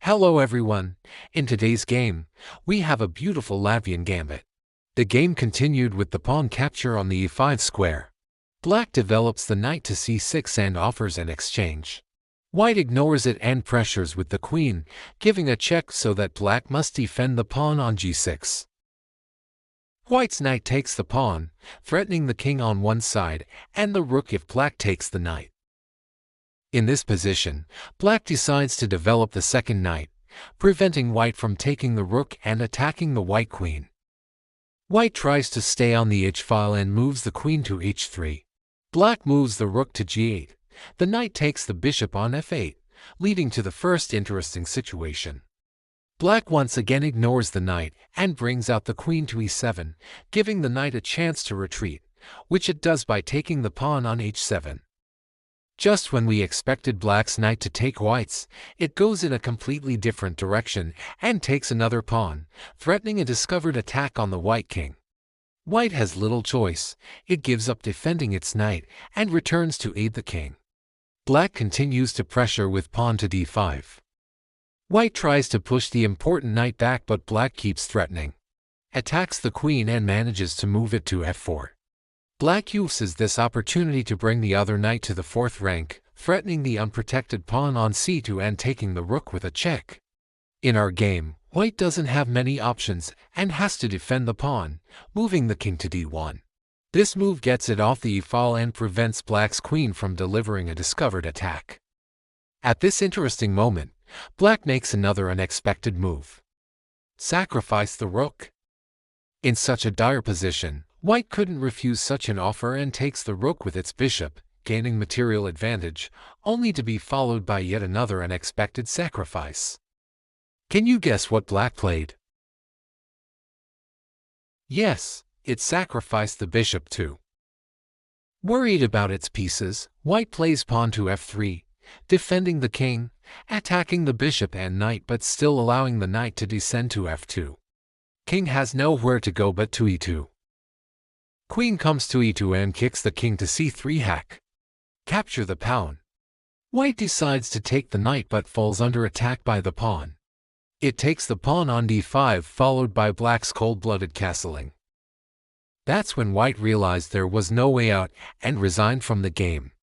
Hello everyone, in today's game, we have a beautiful Latvian gambit. The game continued with the pawn capture on the e5 square. Black develops the knight to c6 and offers an exchange. White ignores it and pressures with the queen, giving a check so that black must defend the pawn on g6. White's knight takes the pawn, threatening the king on one side, and the rook if black takes the knight. In this position, black decides to develop the second knight, preventing white from taking the rook and attacking the white queen. White tries to stay on the h-file and moves the queen to h3. Black moves the rook to g8. The knight takes the bishop on f8, leading to the first interesting situation. Black once again ignores the knight and brings out the queen to e7, giving the knight a chance to retreat, which it does by taking the pawn on h7. Just when we expected black's knight to take white's, it goes in a completely different direction and takes another pawn, threatening a discovered attack on the white king. White has little choice. It gives up defending its knight and returns to aid the king. Black continues to pressure with pawn to d5. White tries to push the important knight back, but black keeps threatening. Attacks the queen and manages to move it to f4. Black uses this opportunity to bring the other knight to the fourth rank, threatening the unprotected pawn on c2 and taking the rook with a check. In our game, white doesn't have many options and has to defend the pawn, moving the king to d1. This move gets it off the e-file and prevents black's queen from delivering a discovered attack. At this interesting moment, black makes another unexpected move. Sacrifice the rook. In such a dire position, white couldn't refuse such an offer and takes the rook with its bishop, gaining material advantage, only to be followed by yet another unexpected sacrifice. Can you guess what black played? Yes, it sacrificed the bishop too. Worried about its pieces, white plays pawn to f3, defending the king, attacking the bishop and knight but still allowing the knight to descend to f2. King has nowhere to go but to e2. Queen comes to e2 and kicks the king to c3 hack. Capture the pawn. White decides to take the knight but falls under attack by the pawn. It takes the pawn on d5 followed by black's cold-blooded castling. That's when white realized there was no way out and resigned from the game.